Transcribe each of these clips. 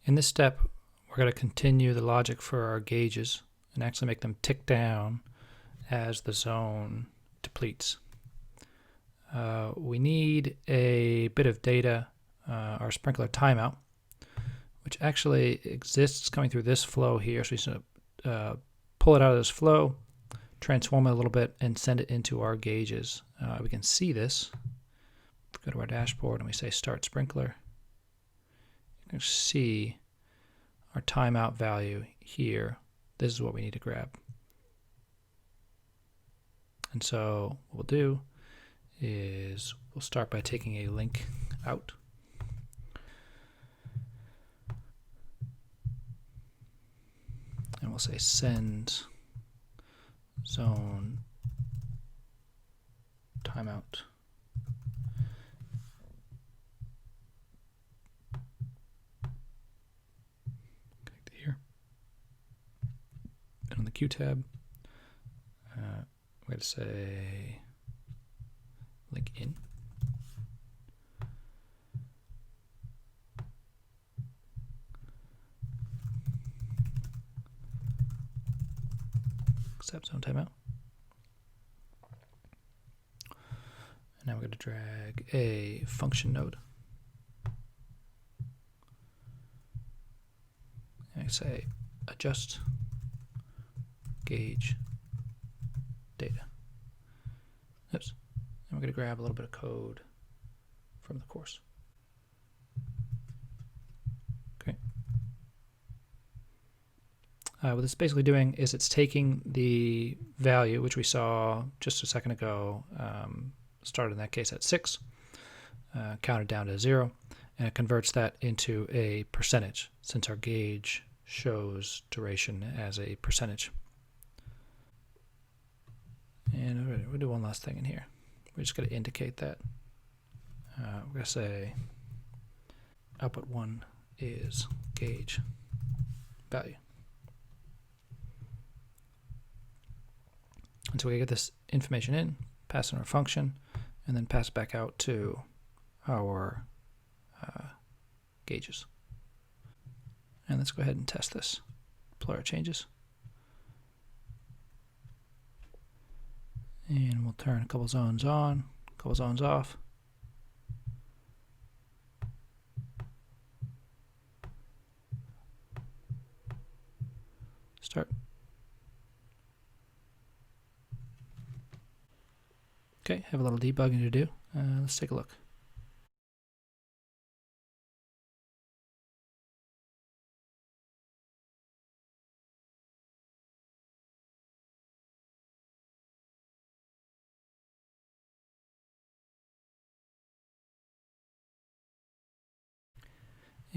In this step, we're going to continue the logic for our gauges and actually make them tick down as the zone depletes. We need a bit of data, our sprinkler timeout, which actually exists coming through this flow here. So we just pull it out of this flow, transform it a little bit, and send it into our gauges. We can see this. Go to our dashboard and we say start sprinkler. You can see our timeout value here. This is what we need to grab. And so what we'll do is we'll start by taking a link out. And we'll say send zone timeout. Connect it here. And on the Q tab, we're going to say link in. Accept zone timeout. And now we're going to drag a function node. And I say adjust gauge data. Oops. And we're going to grab a little bit of code from the course. Okay. What this is basically doing is it's taking the value, which we saw just a second ago, started in that case at 6, counted down to 0, and it converts that into a percentage, since our gauge shows duration as a percentage. And we'll do one last thing in here. We're just going to indicate that. We're going to say output 1 is gauge value. And so we get this information in, pass in our function, and then pass it back out to our gauges. And let's go ahead and test this. Deploy our changes. And we'll turn a couple zones on, a couple zones off. Start. Okay, have a little debugging to do. Let's take a look.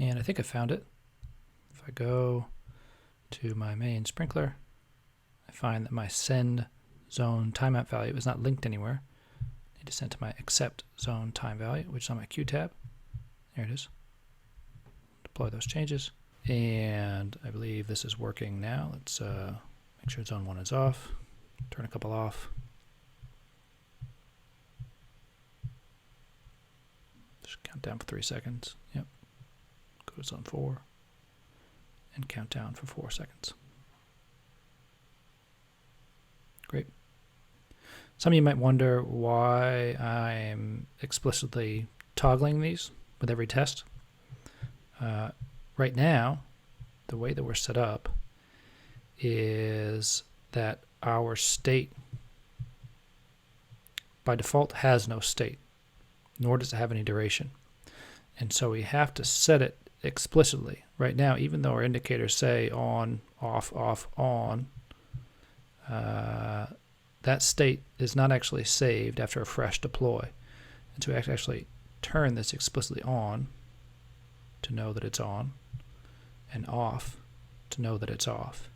And I think I found it. If I go to my main sprinkler, I find that my send zone timeout value is not linked anywhere. I need to send to my accept zone time value, which is on my Q tab. There it is. Deploy those changes. And I believe this is working now. Let's make sure zone 1 is off. Turn a couple off. Just count down for 3 seconds. Yep. Go to zone 4 and count down for 4 seconds. Great. Some of you might wonder why I'm explicitly toggling these with every test. Right now, the way that we're set up is that our state by default has no state, nor does it have any duration. And so we have to set it explicitly. Right now, even though our indicators say on, off, on, that state is not actually saved after a fresh deploy. And so we have to actually turn this explicitly on to know that it's on, and off to know that it's off.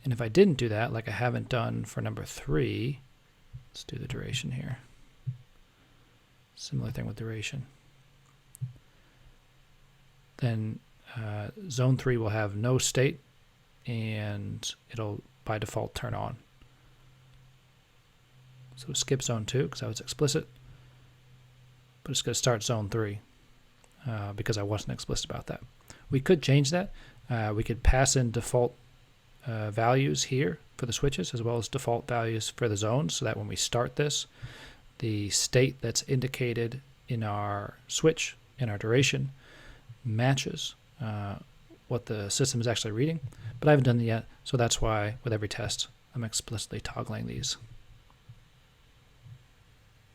And if I didn't do that, like I haven't done for number 3, let's do the duration here. Similar thing with duration. Then zone 3 will have no state, and it'll by default turn on. So skip zone 2 because that was explicit, but it's going to start zone 3 because I wasn't explicit about that. We could change that. We could pass in default values here for the switches as well as default values for the zones, so that when we start this, the state that's indicated in our switch, in our duration, matches what the system is actually reading. But I haven't done it yet, so that's why with every test I'm explicitly toggling these.